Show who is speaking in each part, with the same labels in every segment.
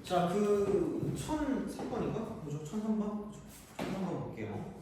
Speaker 1: 자, 그 1003번인가? 뭐죠? 1003번? 1003번 볼게요.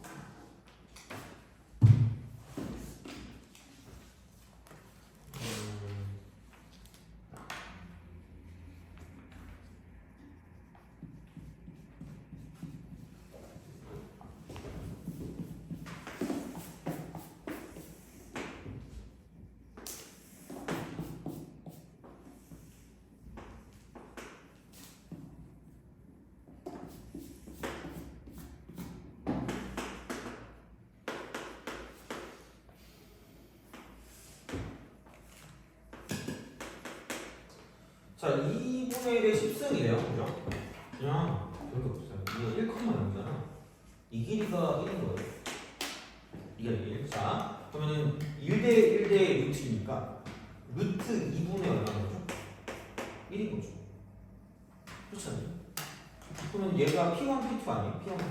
Speaker 1: 자, 2분의 1의 10승이래요. 그죠? 그냥 별거 없어요. 이거 1,0이잖아. 이 길이가 1인 거예요. 이게 1. 자, 그러면은 1대 1대 루트니까 루트 2분의 얼마인 거죠? 1인 거죠. 그렇지 않아요? 그러면 얘가 P1, P2 아니에요? P1, P2.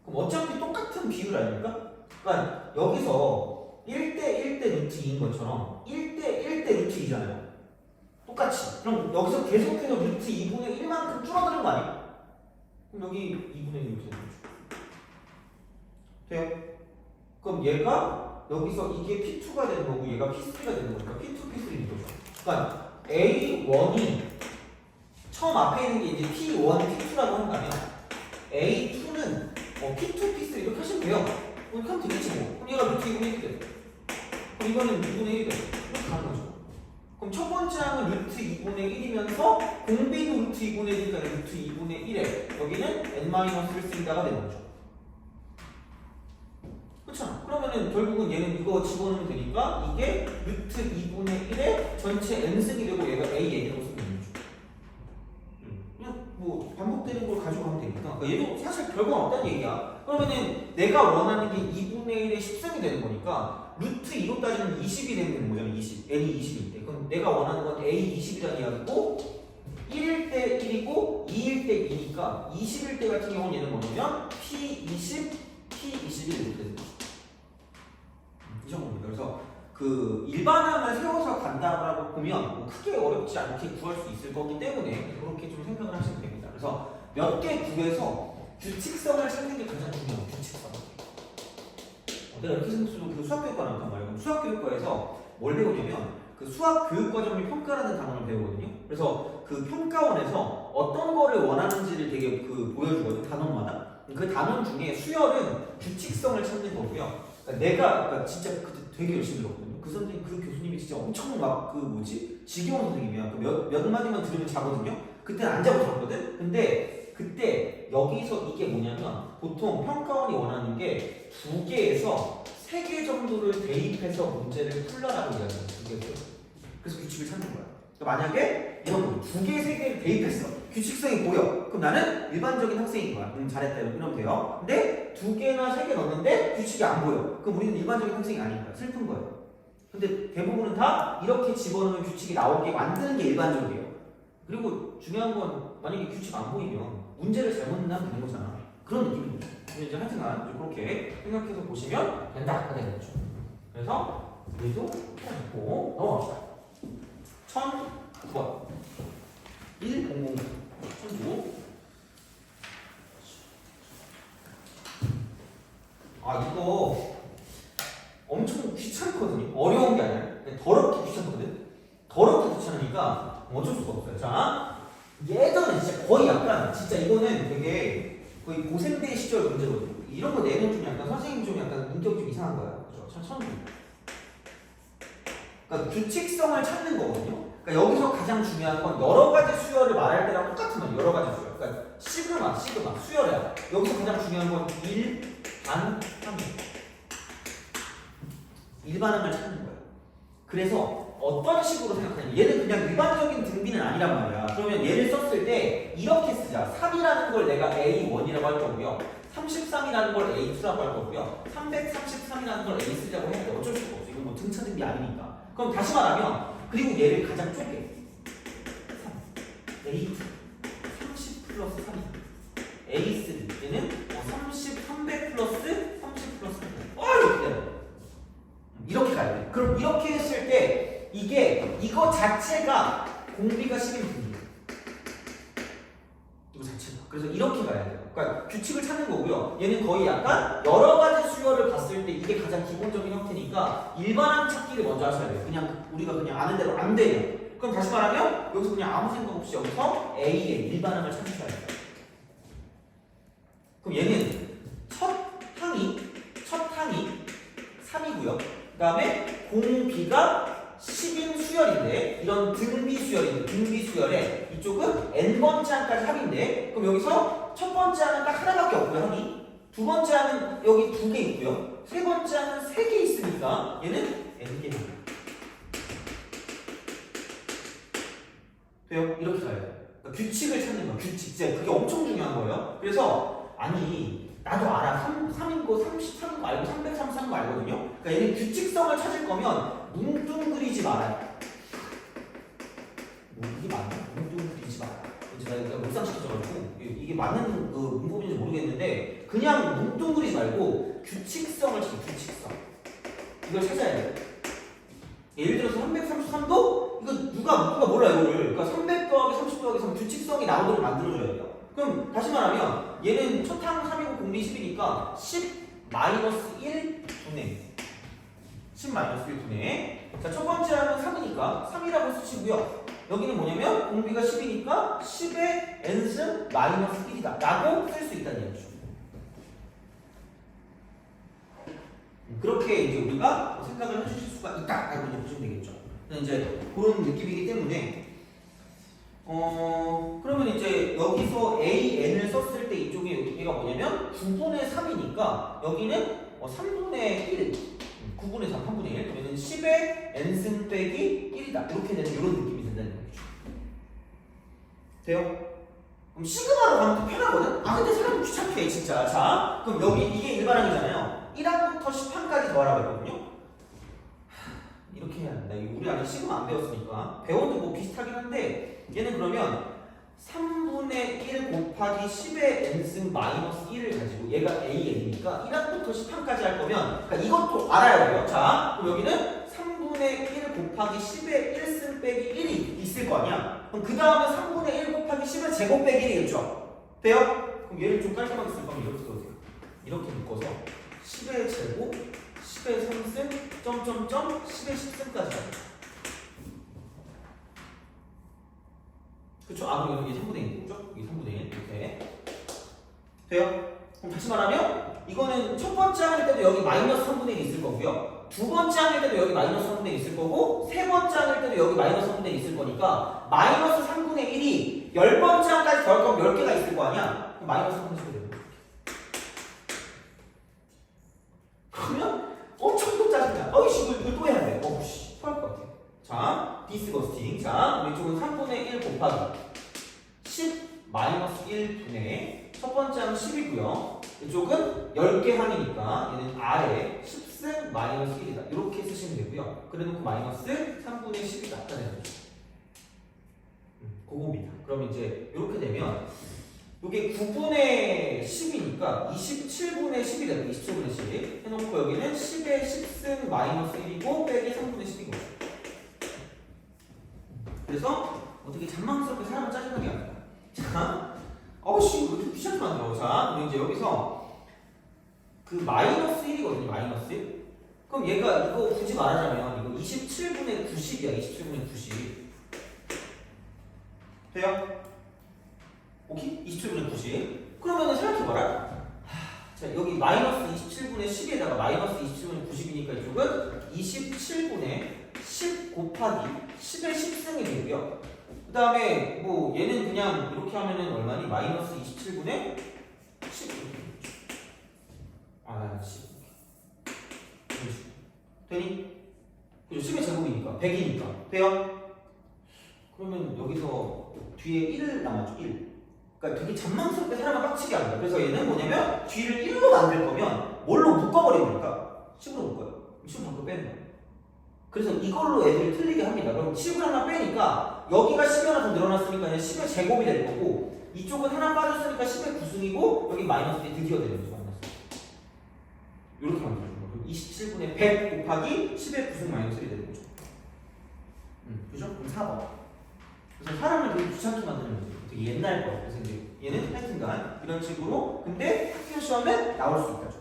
Speaker 1: 그럼 어차피 똑같은 비율 아닙니까? 그러니까 여기서 1대 1대 루트 2인 것처럼 1대 1대 루트 2잖아요. 똑같이. 그럼 여기서 계속해서 루트 2분의 1만큼 줄어드는 거 아니야? 그럼 여기 2분의 1 이렇게 되는 거죠. 돼요? 그럼 얘가 여기서 이게 P2가 되는 거고 얘가 P3가 되는 거니까 P2, P3인 거죠. 그러니까 A1이 처음 앞에 있는 게 이제 P1, P2라고 하는 거 아니야? A2는 P2, P3 이렇게 하시면 돼요. 이렇게 하면 되겠지 뭐. 그럼 얘가 루트 2분의 1이 돼. 그럼 이거는 2분의 1이 돼. 이렇게 가는 거죠. 그럼 첫 번째 항은 루트 2분의 1이면서 공비도 루트 2분의 1이니까 루트 2분의 1에 여기는 n-를 쓰기다가 되는 거죠. 그렇잖아. 그러면은 결국은 얘는 이거 집어넣으면 되니까 이게 루트 2분의 1에 전체 n승이 되고 얘가 a-n이라고 쓰면 되는 거죠. 그냥 뭐 반복되는 걸 가지고 가면 되니까. 그러니까 얘도 사실 별거 없다는 얘기야. 그러면은 내가 원하는 게 2분의 1의 10승이 되는 거니까 루트 2로 따지면 20이 되는 거잖아. 20. n이 20일 때. 그럼 내가 원하는 건 a 20이라는 이야기고 1일 때 1이고 2일 때 2니까 20일 때 같은 경우는 얘는 뭐냐면 p20, p21 이렇게 되는 거죠. 이 정도입니다. 그래서 그 일반항을 세워서 간다라고 보면 뭐 크게 어렵지 않게 구할 수 있을 거기 때문에 그렇게 좀 생각을 하시면 됩니다. 그래서 몇 개 구해서 규칙성을 찾는 게 가장 중요해요. 규칙성. 내가 이렇게 생각해도 그 수학교육과 나왔단 말이에요. 그럼 수학교육과에서 뭘 배우냐면 그 수학교육과정의 평가라는 단원을 배우거든요. 그래서 그 평가원에서 어떤 거를 원하는지를 되게 그 보여주거든요. 단원마다. 그 단원 중에 수열은 규칙성을 찾는 거고요. 그러니까 진짜 그때 되게 열심히 들었거든요. 그 선생님, 그 교수님이 진짜 엄청 막 그 뭐지? 지겨운 선생님이야. 몇 마디만 들으면 자거든요. 그때는 안 자고 들었거든. 근데 그때 여기서 이게 뭐냐면 보통 평가원이 원하는 게 2개에서 3개 정도를 대입해서 문제를 풀러라고 이야기해요. 2개에서. 그래서 규칙을 찾는 거야. 그러니까 만약에 이런 거 2개, 3개를 대입했어. 규칙성이 보여. 그럼 나는 일반적인 학생인 거야. 잘했다 이러면 돼요. 근데 2개나 3개 넣었는데 규칙이 안 보여. 그럼 우리는 일반적인 학생이 아닌 거야. 슬픈 거예요. 근데 대부분은 다 이렇게 집어넣으면 규칙이 나오게 만드는 게 일반적이에요. 그리고 중요한 건 만약에 규칙 안 보이면 문제를 잘못 내면 되는 거잖아. 그런 느낌입니다. 근데 이제 하여튼간 그렇게 생각해서 보시면 된다. 되는 거죠. 그래서 우리도 해놓고 넘어갑시다. 1009번 1009 이거 엄청 귀찮거든요. 어려운 게 아니라 더럽게 귀찮거든. 더럽게 귀찮으니까 어쩔 수가 없어요. 자, 예전에 진짜 거의 약간 진짜 이거는 되게 거의 고생대 시절 문제거든요. 이런 거 내면 좀 약간 선생님 좀 약간 인격이 좀 이상한 거야. 그죠? 처음. 그러니까 규칙성을 찾는 거거든요. 그러니까 여기서 가장 중요한 건 여러 가지 수열을 말할 때랑 똑같은 거예요. 여러 가지 수열. 그러니까 시그마 수열이야. 여기서 가장 중요한 건 일반항. 일반항을 찾는 거예요. 그래서 어떤 식으로 생각하냐면 얘는 그냥 일반적인 등비는 아니란 말이야. 그러면 얘를 썼을 때 이렇게 쓰자. 3이라는 걸 내가 A1이라고 할 거고요. 33이라는 걸 A2라고 할 거고요. 333이라는 걸 A3라고 해야 돼. 어쩔 수가 없어. 이건 뭐 등차 등비 아니니까. 그럼 다시 말하면 그리고 얘를 가장 좁게 3 A2 30 플러스 3이 A3 얘는 30 300 플러스 30 플러스 3 이렇게 돼요. 이렇게 가야 돼. 그럼 이렇게 했을 때 이게 이거 자체가 공비가 10인 분이에요. 그래서 이렇게 가야 돼요. 그러니까 규칙을 찾는 거고요. 얘는 거의 약간 여러 가지 수열을 봤을 때 이게 가장 기본적인 형태니까 일반항 찾기를 먼저 하셔야 돼요. 그냥 우리가 그냥 아는 대로 안 돼요. 그럼 다시 말하면 여기서 그냥 아무 생각 없이 여기서 A의 일반항을 찾으셔야 돼요. 그럼 얘는 첫 항이 3이고요. 그 다음에 공비가 10인 수열인데 이런 등비 수열에 이쪽은 n번째 항까지 합인데 그럼 여기서 첫 번째 항은 딱 하나밖에 없고요. 항이 두 번째 항은 여기 2개 있고요. 세 번째 항은 3개 있으니까 얘는 n개입니다. 돼요? 이렇게 가야 돼요. 그러니까 규칙을 찾는 거야. 규칙. 진짜 그게 엄청 중요한 거예요. 그래서 아니 나도 알아. 3인 거 33인 거 알고 333인 거 알거든요. 그러니까 얘는 규칙성을 찾을 거면 뭉뚱그리지 말아요. 뭐 이게 맞나? 뭉뚱그리지 마라. 이제 나 이거 묵상시켜줘가지고 이게 맞는 그 문법인지 모르겠는데 그냥 뭉뚱그리지 말고 규칙성을 찾아. 규칙성. 이걸 찾아야 돼요. 예를 들어서 333도 이거 누가 몰라 이거를. 그러니까 300 더하기 30 더하기 3 규칙성이 나오도록 만들어줘야 돼요. 그럼 다시 말하면 얘는 첫항 3이고 공비 10이니까 10 마이너스 1 분의 10 마이너스 1 분의 자, 첫 번째 항은 3이니까 3이라고 쓰시고요. 여기는 뭐냐면 공비가 10이니까 10의 n승 마이너스 1이다 라고 쓸 수 있다는 얘기죠. 그렇게 이제 우리가 생각을 해주실 수가 있다라고 이제 보시면 되겠죠. 이제 그런 느낌이기 때문에 그러면 이제 여기서 AN을 썼을 때 이쪽에 얘가 뭐냐면 9분의 3이니까 여기는 3분의 1 9분의 3, 3분의 1 그러면 10의 n승 빼기 1이다 이렇게 되는 이런 느낌이 된다는 거죠. 돼요? 그럼 시그마로 가면 더 편하거든? 아 근데 사람이 귀찮게 진짜. 자 그럼 여기 이게 일반항이잖아요. 1항부터 10항까지 더하라고 했거든요. 이렇게 해야 된다. 우리 아직 시그마 안 배웠으니까 배워도 뭐 비슷하긴 한데 얘는 그러면 3분의 1 곱하기 10의 n승 마이너스 1을 가지고 얘가 AN이니까 1항부터 10항까지 할 거면 그러니까 이것도 알아야 돼요. 자 그럼 여기는 3분의 1 곱하기 10의 1승 빼기 1이 있을 거 아니야. 그럼 그 다음에 3분의 1 곱하기 10의 제곱 빼기 1이겠죠. 돼요? 그럼 얘를 좀 깔끔하게 쓸 거면 이렇게 써주세요. 이렇게 묶어서 10의 제곱 10의 3승 점점점 10의 10승까지 가요. 그쵸? 아 그럼 이게 3분의 1이죠? 이게 3분의 1 이렇게 돼요? 그럼 다시 말하면 이거는 첫 번째 항일 때도 여기 마이너스 3분의 1 있을 거고요. 두 번째 항일 때도 여기 마이너스 3분의 1 있을 거고 세 번째 항일 때도 여기 마이너스 3분의 1 있을 거니까 마이너스 3분의 1이 10번째 항까지 더할 거면 10개가 있을 거 아니야? 그럼 마이너스 3분의 1이 되는 거야. 그러면 엄청 또 짜증나. 어이씨 이거 또 해야 돼. 어우씨 토할 것 같아. 자 디스거스팅. 자 이쪽은 3분의 1 곱하기 10 마이너스 1 분의 첫 번째 항은 10이고요. 이쪽은 10개 항이니까 얘는 아래 10승 마이너스 1이다. 이렇게 쓰시면 되고요. 그래놓고 마이너스 3분의 10이 낫다는 거죠. 그겁니다. 그럼 이제 이렇게 되면 이게 9분의 10이니까 27분의 10이 되고 27분의 10 해놓고 여기는 10의 10승 마이너스 1이고 빼기 3분의 10인 거죠. 그래서 어떻게 잔망스럽게 사람을 짜증나게 합니다. 자, 어우씨 왜 이렇게 귀찮게 만들어. 자, 그럼 이제 여기서 그 마이너스 1이거든요. 마이너스 1. 그럼 얘가 이거 굳이 말하자면 이거 27분의 90이야. 27분의 90 돼요? 오케이? 27분의 90 그러면은 생각해봐라. 자 여기 마이너스 27분의 10에다가 마이너스 27분의 90이니까 이쪽은 27분의 10 곱하기 10의 10승이 되고요. 그 다음에 뭐 얘는 그냥 이렇게 하면은 얼마니? 마이너스 27분의 10 아 10 되니? 그죠? 10의 제곱이니까 100이니까 돼요? 그러면 여기서 뒤에 1을 남았죠. 1 그러니까 되게 잔망스럽게 사람을 빡치게 합니다. 그래서 얘는 뭐냐면 뒤를 1로 만들 거면 뭘로 묶어버리니까 10으로 묶어요. 10으로 밖으로 빼는 거예요. 그래서 이걸로 애들이 틀리게 합니다. 그럼 10을 하나 빼니까 여기가 10이 하나 더 늘어났으니까 그냥 10의 제곱이 될 거고 이쪽은 하나 빠졌으니까 10의 9승이고 여기 마이너스 1 드디어 되는 거죠. 이렇게 만들어주는 거예요. 27분의 100 곱하기 10의 9승 마이너스 1이 되는 거죠. 그죠? 그럼 4번. 그래서 사람을 되게 귀찮게 만드는 거죠. 되게 옛날 거. 그래서 이제 얘는 하여튼간 이런 식으로. 근데 학교 시험에 나올 수 있다죠.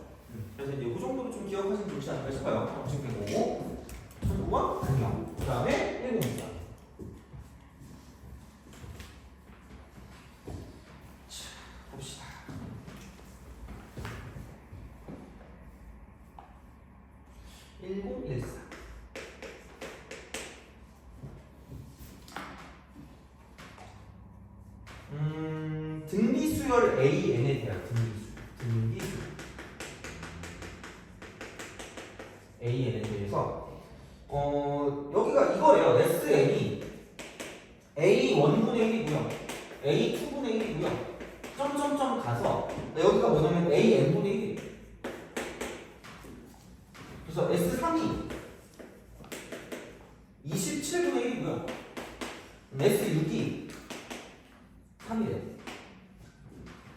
Speaker 1: 그래서 이제 이 정도로 좀 기억하시면 좋지 않을까 싶어요. 정신되고 천국과 안녕. 그 다음에 1공자. 자, 봅시다. (1014) 등비수열 AN에 대한 등비수 AN에 대해서 여기가 이거래요. SN이 A1분의 1이고요. A2분의 1이고요. 점점점 가서 여기가 뭐냐면 AN분의 1이에요. 그래서 S3이 27분의 1이고요. S6이 3이래요.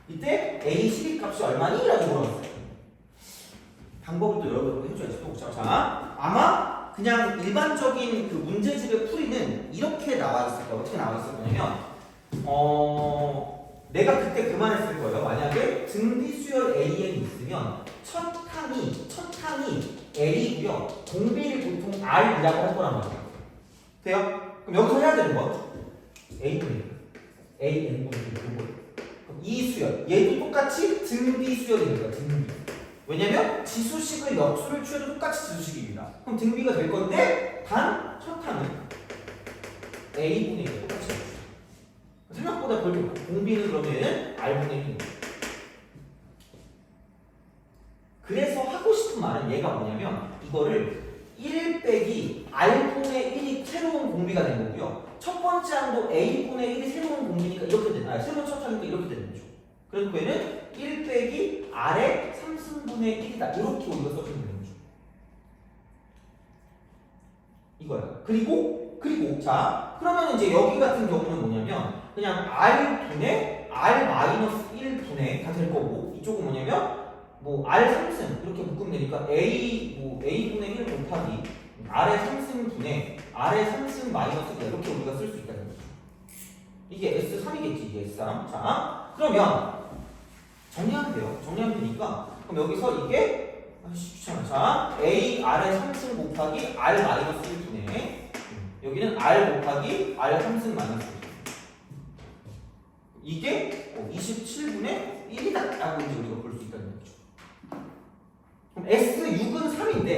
Speaker 1: 이때 A12 값이 얼마니? 라고 물어봤어요. 방법을 또 여러분들 해줘야지. 또 자, 아마 그냥 일반적인 그 문제집의 풀이는 이렇게 나와 있을 거예요. 어떻게 나와 있을 거냐면 내가 그때 그 말 했을 거예요. 만약에 등비수열 AN이 있으면 첫 항이 A고요. 공비를 보통 R이라고 할 거란 말이에요. 돼요? 그럼 여기서 해야 되는 거 A분의 AN분의 이 수열, 얘도 똑같이 등비수열입니다. 등비. 왜냐면 지수식의 역수를 취해도 똑같이 지수식입니다. 그럼 등비가 될 건데 단 첫 항은 A분의 1 똑같이 생각보다 별로 공비는 그러면 R분의 1입니다. 그래서 하고 싶은 말은 얘가 뭐냐면 이거를 1 빼기 R분의 1이 새로운 공비가 된 거고요. 첫 번째 항도 A분의 1이 새로운 공비니까 이렇게 되는, 새로운 첫 항이니까 이렇게 되는 거죠. 그래서 그 얘는 1 빼기 R의 3승분의 1이다. 이렇게 우리가 써주면 되는 거죠. 이거야. 그리고 자, 그러면 이제 여기 같은 경우는 뭐냐면 그냥 R분의 R-1분의 다 될 거고, 이쪽은 뭐냐면 뭐 R3승 이렇게 묶으면 되니까 A분의 1 곱하기 R의 3승분의 R의 3승 마이너스 이렇게 우리가 쓸 수 있다는 거죠. 이게 S3이겠지, 이게 S3. 자, 그러면 정리하면 돼요. 정리하면 되니까 그럼 여기서 이게 귀찮아. 자, A R의 3승 곱하기 R 마이너스 1분의 여기는 R 곱하기 R 3승 마이너스 1. 이게 27분의 1이다 라고 이제 우리가 볼 수 있다는 거죠. 그럼 S6은 3인데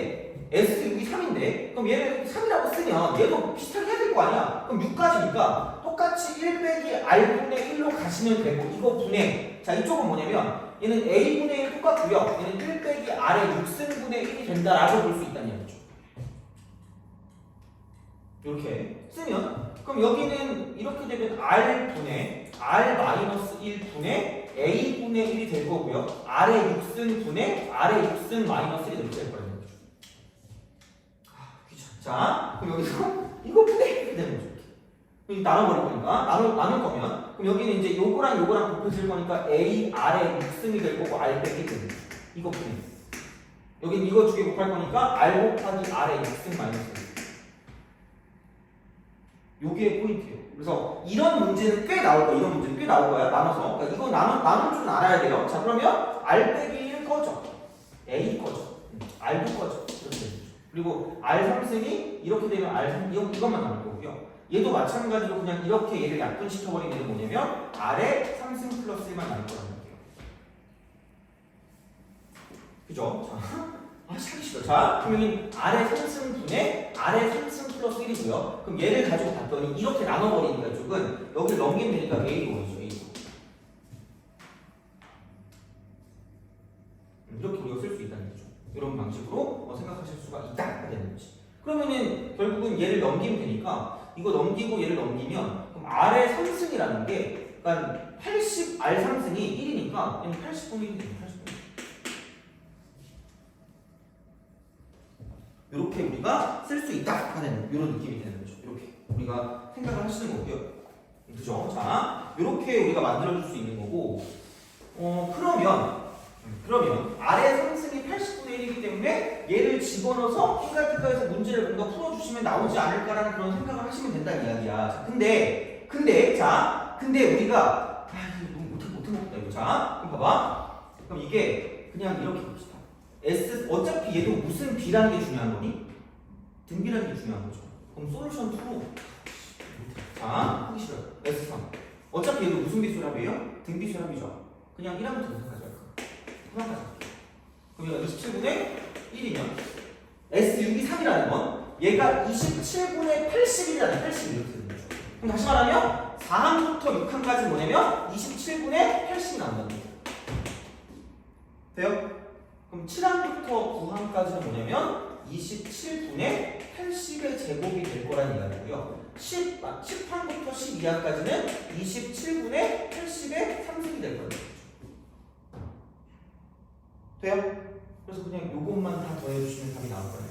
Speaker 1: S6이 3인데 그럼 얘를 3이라고 쓰면 얘도 비슷하게 해야 될 거 아니야. 그럼 6까지니까 똑같이 1 빼기 R분의 1로 가시면 되고, 이거 분의, 자 이쪽은 뭐냐면 얘는 A분의 1 똑같고요. 얘는 1 빼기 R의 6승분의 1이 된다라고 볼 수 있다는 얘기죠. 이렇게 쓰면 그럼 여기는 이렇게 되면 R분의 R-1분의 A분의 1이 될 거고요. R의 6승분의 R의 6승 마이너스 1이 이렇게 될 거예요. 자, 그럼 여기서 이거 분의 이렇게 되는 거죠. 여기 나눠버릴 거니까 나눌 거면 그럼 여기는 이제 요거랑 요거랑 곱해질 거니까 A, R의 6승이 될 거고 R 빼기 되는 거죠. 이거 분의. 여긴 이거 두 개 곱할 거니까 R 곱하기 R의 6승 마이너스 1. 요게 포인트예요. 그래서 이런 문제는 꽤 나올 거야. 이런 문제는 꽤 나올 거야. 나눠서. 그러니까 이거 나눈 줄은 알아야 돼요. 자, 그러면 R 빼기 1 꺼져. A 꺼져. R도 꺼져. 이렇게 되는 거죠. 그리고 R3승이 이렇게 되면 R3 이것만 남을 거고요. 얘도 마찬가지로 그냥 이렇게 얘를 약분시켜버리면 얘는 뭐냐면 R의 3승 플러스 1만 남을 거란 말이에요. 그죠? 자, 사기 싫어. 자, 그럼 여기 R의 3승분의 R의 3승 플러스 1이고요. 그럼 얘를 가지고 봤더니 이렇게 나눠버리니까 쪽은 여기를 넘기면 되니까 A로 오죠. A로. 이렇게 우리가 쓸 수 있다는 거죠. 이런 방식으로 생각하실 수가 있다 되는 거지. 그러면은 결국은 얘를 넘기면 되니까 이거 넘기고 얘를 넘기면 그럼 R의 3승이라는 게 그러니까 80 R 3승이 1이니까 얘는 80분의 1이 돼요. 80분의 1. 이렇게 우리가 쓸 수 있다 하는 이런 느낌이 되는 거죠. 이렇게 우리가 생각을 하시는 거고요. 그죠? 자, 이렇게 우리가 만들어줄 수 있는 거고, 그러면 R의 3승이 80분의 1이기 때문에 얘를 집어넣어서 킹가티카에서 문제를 뭔가 풀어주시면 나오지 않을까라는 그런 생각을 하시면 된다는 이야기야. 자, 근데 우리가 이거 너무 되거든요. 자, 그럼 봐봐. 그럼 이게 그냥 이렇게 봅시다. S 어차피 얘도 무슨 B라는 게 중요한 거니? 등비라는 게 중요한 거죠. 그럼 솔루션 2로 자, 하기 싫어요. S3 어차피 얘도 무슨 비수랍이에요? 등비수랍이죠. 그냥 1하면 더 가져갈 거야. 하나까지 할게요. 그럼 얘가 27분의 1이면 S6이 3이라는 건 얘가 27분의 81이라는 80 이렇게 되는 거죠. 그럼 다시 말하면 4항부터 6항까지 뭐냐면 27분의 80이 나온다는 거죠. 돼요? 그럼 7항부터 9항까지는 뭐냐면 27분의 80의 제곱이 될 거라는 이야기고요. 10항부터 12항까지는 27분의 80의 3승이 될 거예요. 돼요? 그래서 그냥 요것만 다 더해주시면 답이 나올 거예요.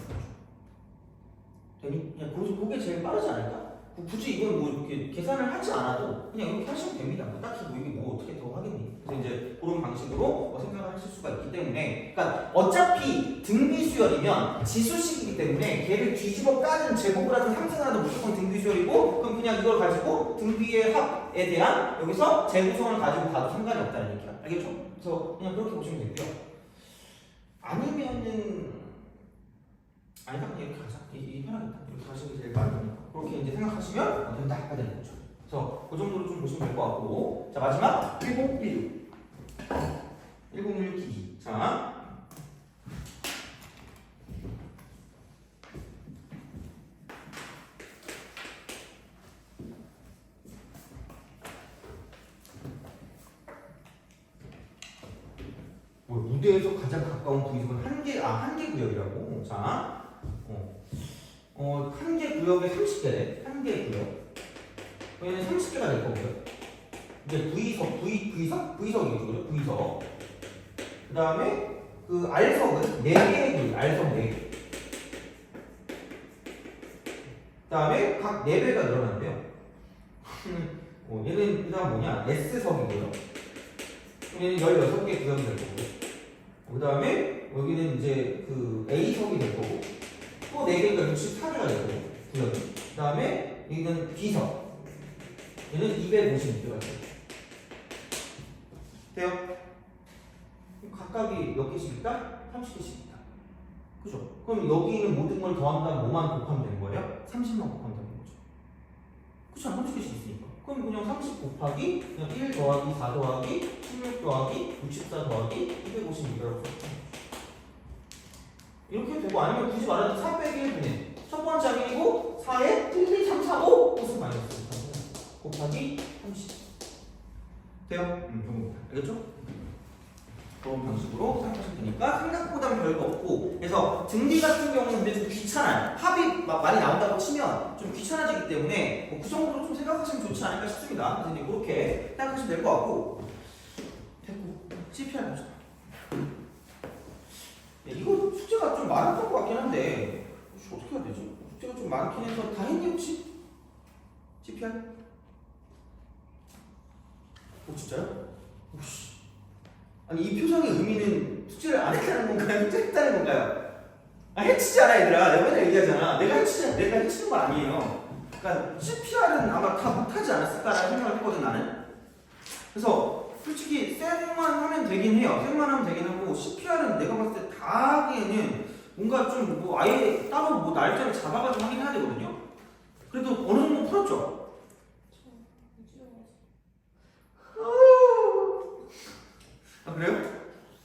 Speaker 1: 되니? 그냥 그게 제일 빠르지 않을까? 굳이 이건 뭐 이렇게 계산을 하지 않아도 그냥 이렇게 하시면 됩니다. 딱히 뭐 이게 뭐 어떻게 더 하겠니? 그래서 이제 그런 방식으로 뭐 생각을 하실 수가 있기 때문에, 그러니까 어차피 등비수열이면 지수식이기 때문에 걔를 뒤집어 까든 제곱을 하든 상승을 하든 무조건 등비수열이고, 그럼 그냥 이걸 가지고 등비의 합에 대한 여기서 재구성을 가지고 가도 상관이 없다는 얘기야. 알겠죠? 그래서 그냥 그렇게 보시면 되고요. 아니면은 아니다, 그냥 이렇게 가자. 이게 편하겠다. 이렇게 가시는 게 제일 빠르니까. 그렇게 이제 생각하시면 된다 해야 되는 거죠. 그래서 그 정도로 좀 보시면 될 것 같고, 자 마지막 1016 기기. 자 무대에서 가장 가까운 구역은 한개 구역이라고. 자 한 개 구역에 30개래. 한 개 구역. 얘는 30개가 될 거고요. 이제 V석이겠죠, 그죠? V석. 그 다음에 그 R석은 4개의 구역, R석 4개. 그 다음에 각 4배가 늘어난대요. 얘는 그 다음 뭐냐? S석이고요. 얘는 16개 구역이 될 거고. 그 다음에 여기는 이제 그 A석이 될 거고. 또 4개가 64개가 될 거고. 구역이. 그 다음에 여기는 B석. 얘는 256개가 돼요. 돼요? 각각이 몇 개씩 있다? 30개씩 있다. 그죠? 그럼 여기 있는 모든 걸 더한다면 5만 곱하면 되는 거예요? 30만 곱하면 되는 거죠. 그쵸? 30개씩 있으니까. 그럼 그냥 30 곱하기 그냥 1 더하기 4 더하기 16 더하기 64 더하기 256이라고 써요. 이렇게 되고, 아니면 굳이 말하면 4 빼기 1분의 첫 번째 항이고 4에 1, 2, 3, 4, 5 꽃을 마이너스 곱하기 30 돼요? 요겁니다. 알겠죠? 그런 방식으로 생각하시면 되니까 생각보다 별거 없고, 그래서 등비 같은 경우는 근데 좀 귀찮아요. 합이 막 많이 나온다고 치면 좀 귀찮아지기 때문에 뭐 그 정도로 좀 생각하시면 좋지 않을까 싶습니다. 그래서 이제 그렇게 생각하시면 될 것 같고, 됐고 CPR 봅시다. 이거 숙제가 좀 많았던 것 같긴 한데 어떻게 해야 되지? 숙제가 좀 많긴 해서 다 했니 혹시? CPR? 진짜요? 오씨. 아니 이 표정의 의미는 숙제를 안 했다는 건가요? 숙제했다는 건가요? 해치잖아 얘들아. 내가 맨날 얘기하잖아. 내가 해치는 거 아니에요. 그러니까 CPR은 아마 다 못하지 않았을까라는 생각을 했거든 나는. 그래서 솔직히 쌤만 하면 되긴 해요. 쌤만 하면 되긴 하고, CPR은 내가 봤을 때 다 하기에는 뭔가 좀 뭐 아예 따로 뭐 날짜를 잡아가지고 하긴 해야 되거든요. 그래도 어느 정도 풀었죠? 아 그래요?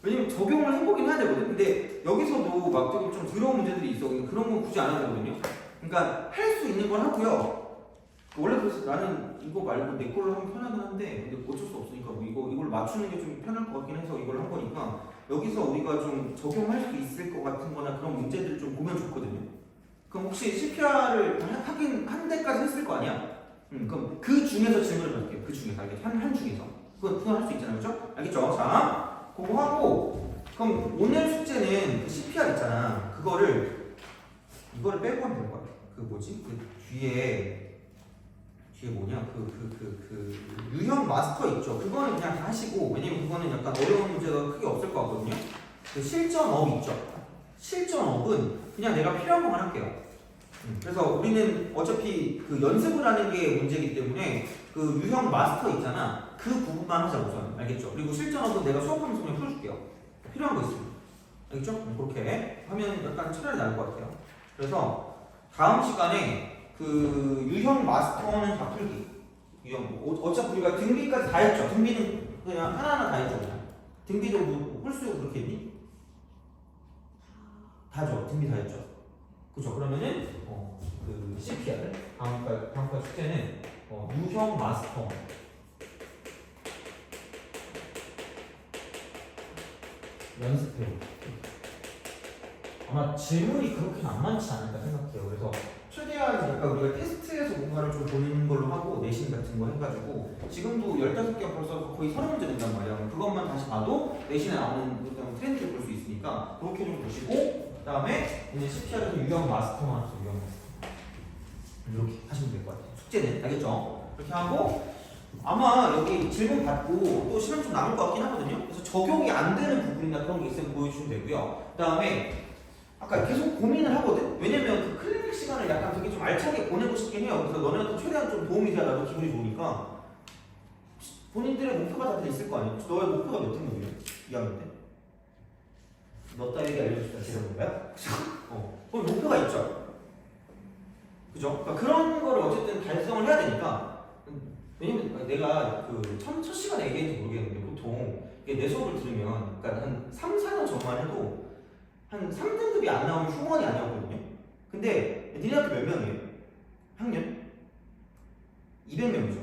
Speaker 1: 왜냐면 적용을 해보긴 해야 되거든. 근데 여기서도 막 되게 좀 더러운 문제들이 있어. 그런 건 굳이 안 해도 되거든요. 그러니까 할 수 있는 건 하고요. 원래 그래서 나는 이거 말고 내 걸로 하면 편하긴 한데, 근데 어쩔 수 없으니까 뭐 이걸 맞추는 게 좀 편할 것 같긴 해서 이걸 한 거니까, 여기서 우리가 좀 적용할 수 있을 것 같은 거나 그런 문제들을 좀 보면 좋거든요. 그럼 혹시 CPR을 하긴 한 대까지 했을 거 아니야? 그럼 그 중에서 질문을 받을게요. 그 중에서. 알겠죠? 한 중에서. 그건 할 수 있잖아요. 그죠? 알겠죠? 자, 그거 하고, 그럼 오늘 숙제는 그 CPR 있잖아. 이거를 빼고 하면 될 것 같아. 그 뭐지? 그 뒤에 뭐냐? 유형 마스터 있죠? 그거는 그냥 다 하시고, 왜냐면 그거는 약간 어려운 문제가 크게 없을 것 같거든요. 그 실전업 있죠? 실전업은 그냥 내가 필요한 것만 할게요. 그래서 우리는 어차피 그 연습을 하는 게 문제이기 때문에 그 유형 마스터 있잖아. 그 부분만 하자 우선. 알겠죠? 그리고 실전어도 내가 수업하면서 그냥 풀어줄게요. 필요한 거 있으면. 알겠죠? 그렇게 하면 약간 차라리 나을 것 같아요. 그래서 다음 시간에 그 유형 마스터는 다 풀기. 유형 어차피 우리가 등비까지 다 했죠. 등비는 그냥 하나하나 다 했죠. 그냥. 등비도 뭐 홀수 그렇게 했니? 다죠. 등비 다 했죠. 그죠? 그러면은 그 CPR 다음과 숙제는 유형 마스터. 연습해요. 아마 질문이 그렇게 안 많지 않을까 생각해요. 그래서 최대한 약간 우리가 테스트에서 뭔가를 좀 보는 걸로 하고 내신 같은 거 해가지고 지금도 15개 벌써 거의 30문제 된단 말이야. 그것만 다시 봐도 내신에 나오는 트렌드를 볼 수 있으니까 그렇게 좀 보시고 그 다음에 이제 CPR에서 유형 마스터만 하죠. 유형 마스터. 이렇게 하시면 될 것 같아요. 숙제는 알겠죠? 그렇게 하고 아마 여기 질문 받고 또 시간 좀 남을 것 같긴 하거든요. 그래서 적용이 안 되는 부분이나 그런 게 있으면 보여주시면 되고요. 그 다음에 아까 계속 고민을 하거든? 왜냐면 그 클리닉 시간을 약간 되게 좀 알차게 보내고 싶긴 해요. 그래서 너네한테 최대한 좀 도움이 돼야 나도 기분이 좋으니까 본인들의 목표가 다들 있을 거 아니야? 너의 목표가 몇 등급이야? 2학년 때? 너 따위가 알려주시다 지는 건가요? 그럼 목표가 있죠? 그죠? 그러니까 그런 거를 어쨌든 달성을 해야 되니까 왜냐면 내가 첫 시간에 얘기했는지 모르겠는데 보통 내 수업을 들으면 그러니까 한 3, 4년 전만 해도 한 3등급이 안 나오면 흉원이 아니었거든요. 근데 니네 학교 몇 명이에요? 학년? 200명이죠.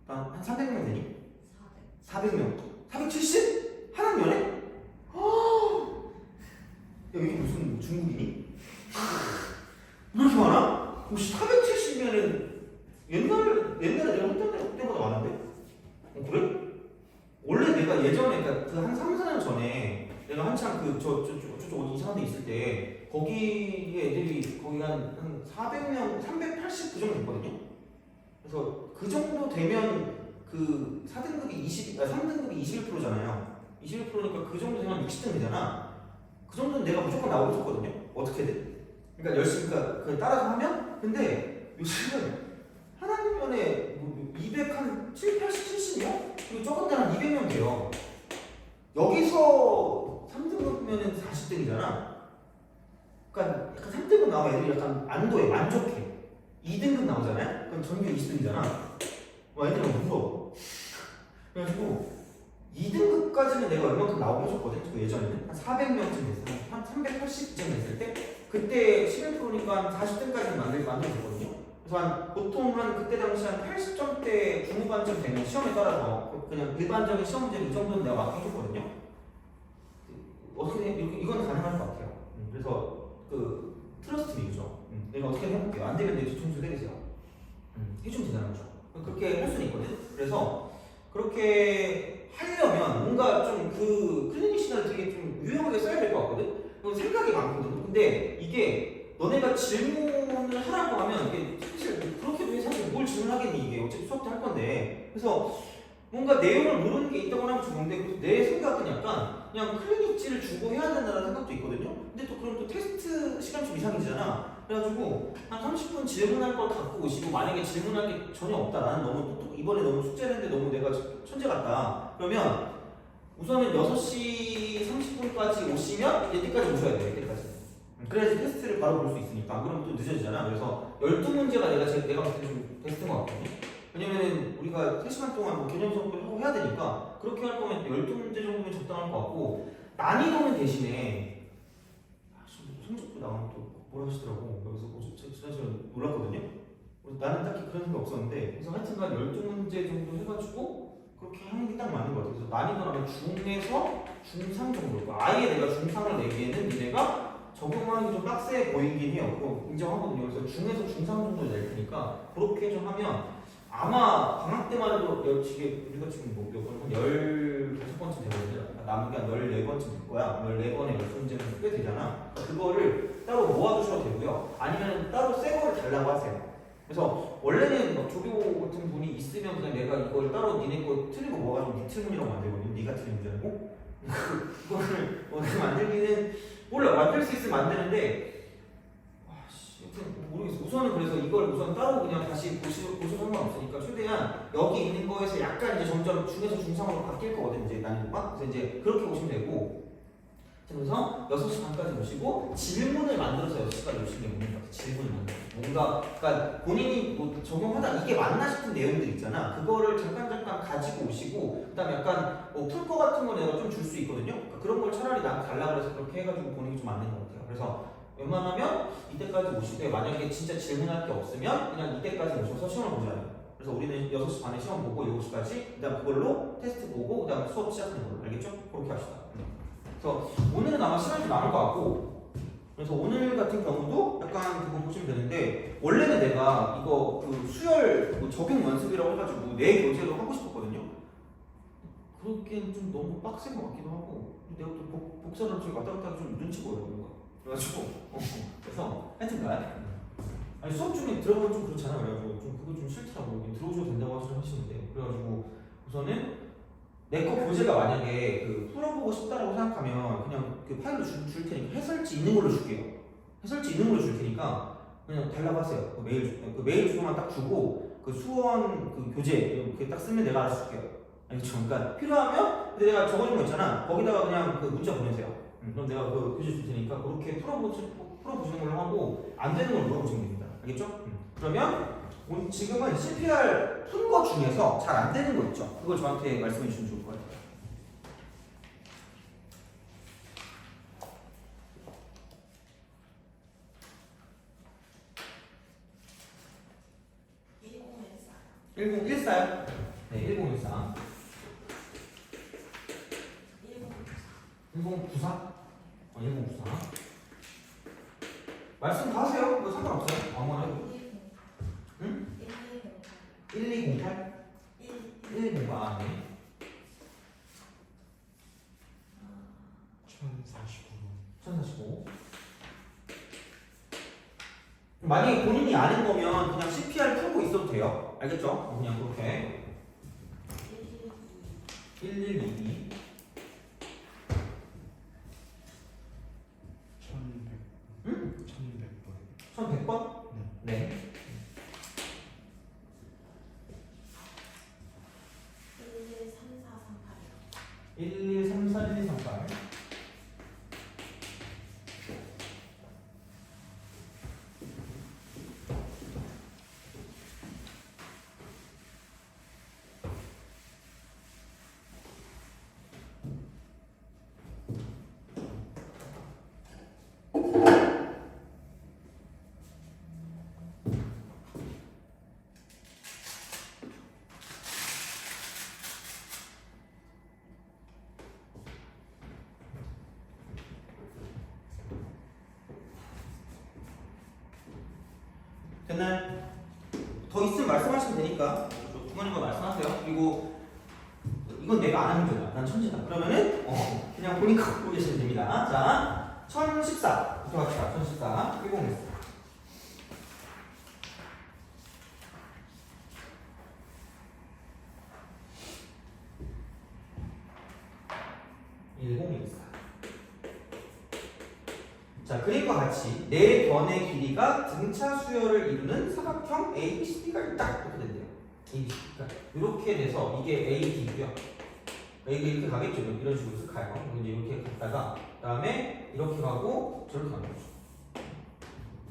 Speaker 1: 한 300명 되니? 400명. 470? 한 학년에? 야, 이게 무슨 중국이니? 이렇게 많아? 혹시 470이면은 옛날에 내가 했던 때보다 많은데? 그래? 원래 내가 예전에 그 한 3, 4년 전에 내가 한창 저쪽 어디 이상한 데 있을 때 거기에 애들이 거기 한 400명, 380 그 정도 있거든요? 그래서 그 정도 되면 그 4등급이 3등급이 21%잖아요. 21%니까 그 정도 되면 60등 되잖아. 그 정도는 내가 무조건 나오고 싶거든요. 어떻게든. 그러니까 열심히 그 따라서 하면. 근데 요즘은 하나님면에 207, 80, 70명? 그리고 적은 데는 한 200명 돼요. 여기서 3등급이면 40등이잖아. 그러니까 약간 3등급 나와 애들이 약간 안도해, 만족해. 2등급 나오잖아요? 그럼 전교 20등이잖아. 애들이 너무 무서워. 그래가지고 2등급까지는 내가 얼마큼 나오고 싶거든. 그 예전에는 한 400명쯤 됐어. 한 380쯤 됐을 때 그때 11%니까 40등까지 만들어졌거든요. 그래서 보통 그때 당시 한 80점대 중후반쯤 되면 시험에 따라서 그냥 일반적인 시험 문제를 이 정도는 내가 막 해줬거든요. 어떻게 이건 가능할 것 같아요. 그래서 트러스트 미죠. 내가 어떻게 해볼게요. 안 되면 내 뒤통수 때리세요. 해주면 되는 거죠. 그렇게 할 수는 있거든. 그래서 그렇게 하려면 뭔가 좀 클리닉 시간을 되게 좀 유용하게 써야 될 것 같거든. 생각이 많거든. 근데 이게 너네가 질문을 하라고 하면 이게 사실 그렇게도 해 사실 뭘 질문하겠니 이게 어차피 수업 때 할 건데. 그래서 뭔가 내용을 모르는 게 있다고 하면 좋은데 내 생각은 약간 그냥 클리닉지를 주고 해야 된다는 생각도 있거든요. 근데 또 그럼 또 테스트 시간 좀 이상이잖아. 그래가지고 한 30분 질문할 걸 갖고 오시고 만약에 질문할 게 전혀 없다. 나는 너무 이번에 너무 숙제를 했는데 너무 내가 천재 같다. 그러면 우선은 6시 30분까지 오시면 이때까지 오셔야 돼요. 이때까지. 그래야지 테스트를 바로 볼 수 있으니까. 그러면 또 늦어지잖아. 그래서 12문제가 내가 봤을 때 좀 베스트인 것 같거든요. 왜냐면은 우리가 3시간 동안 뭐 개념 수업을 하고 해야 되니까 그렇게 할 거면 12문제 정도면 적당할 것 같고 난이도는 대신에 성적표 나오면 또 뭐라 하시더라고. 그래서 지난주에 놀랐거든요. 나는 딱히 그런 생각 없었는데 그래서 하여튼간 12문제 정도 해가지고 그렇게 하는 게 딱 맞는 것 같아요. 그래서 난이도는 중에서 중3 정도. 아예 내가 중3을 내기에는 니네가 적용하기 좀 빡세 보이긴 해요. 그거 인정하거든요. 그래서 중에서 중3 정도 낼 테니까 그렇게 좀 하면 아마 방학 때만 해도 우리가 지금 한 15번쯤 되거든요. 남은 게 한 14번쯤 될 거야. 14번에 12문제는 꽤 되잖아. 그거를 따로 모아두셔도 되고요. 아니면 따로 새 거를 달라고 하세요. 그래서 원래는 막 조교 같은 분이 있으면 그냥 내가 이걸 따로 니네 거 틀리고 모아가지고 니 틀문이라고 만들거든요. 니가 틀린 문제라고. 그거를 만들기는 몰라. 만들 수 있으면 만드는데 모르겠어. 우선은 그래서 이걸 우선 따로 그냥 다시 보셔도 상관없으니까 최대한 여기 있는 거에서 약간 이제 점점 중에서 중상으로 바뀔 거거든요. 이제 난이도가. 그래서 이제 그렇게 보시면 되고. 그래서 6시 반까지 오시고 질문을 만들어서 6시까지 오시는 게 뭡니까? 질문을 만들어서 뭔가 그러니까 본인이 뭐 적용하다 이게 맞나 싶은 내용들 있잖아. 그거를 잠깐 가지고 오시고 그다음에 약간 풀 거 같은 거 내가 좀 줄 수 있거든요. 그러니까 그런 걸 차라리 난 달라 그래서 그렇게 해가지고 보는 게 좀 맞는 것 같아요. 그래서 웬만하면 이때까지 오시되 만약에 진짜 질문할 게 없으면 그냥 이때까지 오셔서 시험을 보자는. 그래서 우리는 6시 반에 시험 보고 7시까지 그다음 그걸로 테스트 보고 그다음 수업 시작하는 걸로 알겠죠? 그렇게 합시다. 그래서 오늘은 아마 시간이 좀 남을 것 같고 그래서 오늘 같은 경우도 약간 그거 보시면 되는데 원래는 내가 이거 그 수열 뭐 적용 연습이라고 해가지고 내 교재로 하고 싶었거든요. 그렇기엔 좀 너무 빡센 것 같기도 하고 내가 또 복사를 저기 왔다 갔다 좀 눈치 보여요 뭔가 그래가지고 그래서 하여튼간 아니 수업 중에 들어보면 좀 그렇잖아. 그래가지고 좀 그거 좀 싫더라고. 들어오셔도 된다고 하시는데 그래가지고 우선은 내 거 교재가 만약에 그 풀어보고 싶다라고 생각하면 그냥 그 파일로 줄 테니까 해설지 있는 걸로 줄게요. 해설지 있는 걸로 줄 테니까 그냥 달라고 하세요. 그 메일 주소만 딱 주고 그 수원 그 교재 이렇게 딱 쓰면 내가 알아서 줄게요. 알겠죠? 그러니까 필요하면 근데 내가 적어준 거 있잖아. 거기다가 그냥 그 문자 보내세요. 그럼 내가 그 교재 줄 테니까 그렇게 풀어보시는 걸로 하고 안 되는 걸 물어보시면 됩니다. 알겠죠? 그러면 지금은 CPR 푼 거 중에서 잘 안 되는 거 있죠? 그걸 저한테 말씀해 주시면 좋을 것 같아요. (1014요) 네, 1014. 1094? 1094. 말씀 다 하세요. 이거 상관없어요. 아무거나 해도. 응? 1208? 1208. 네. 1045. 만약에 본인이 아는 거면 그냥 CPR 풀고 있어도 돼요. 알겠죠? 그냥 그렇게. 1122.
Speaker 2: 1100.
Speaker 1: 응?
Speaker 2: 1100번.
Speaker 1: 1100번? 네. 113438. 됐나요? 더 있으면 말씀하시면 되니까 중간인 거 말씀하세요. 그리고 이건 내가 안 하는 거야. 난 천재다. 그러면은 그냥 본인 거 보고 계시면 됩니다. 자, 1014 부터 합시다. 1014 101. 1014. 자, 그림과 같이 네 변의 길이가 등차 수열을 이루는 사각형 ABCD가 딱 이렇게 된대요. ABCD가 이렇게 돼서 이게 AD고요. A가 이렇게 가겠죠. 이런 식으로 쓱 가요. 이제 이렇게 갔다가 그다음에 이렇게 가고 저렇게 가는 거죠.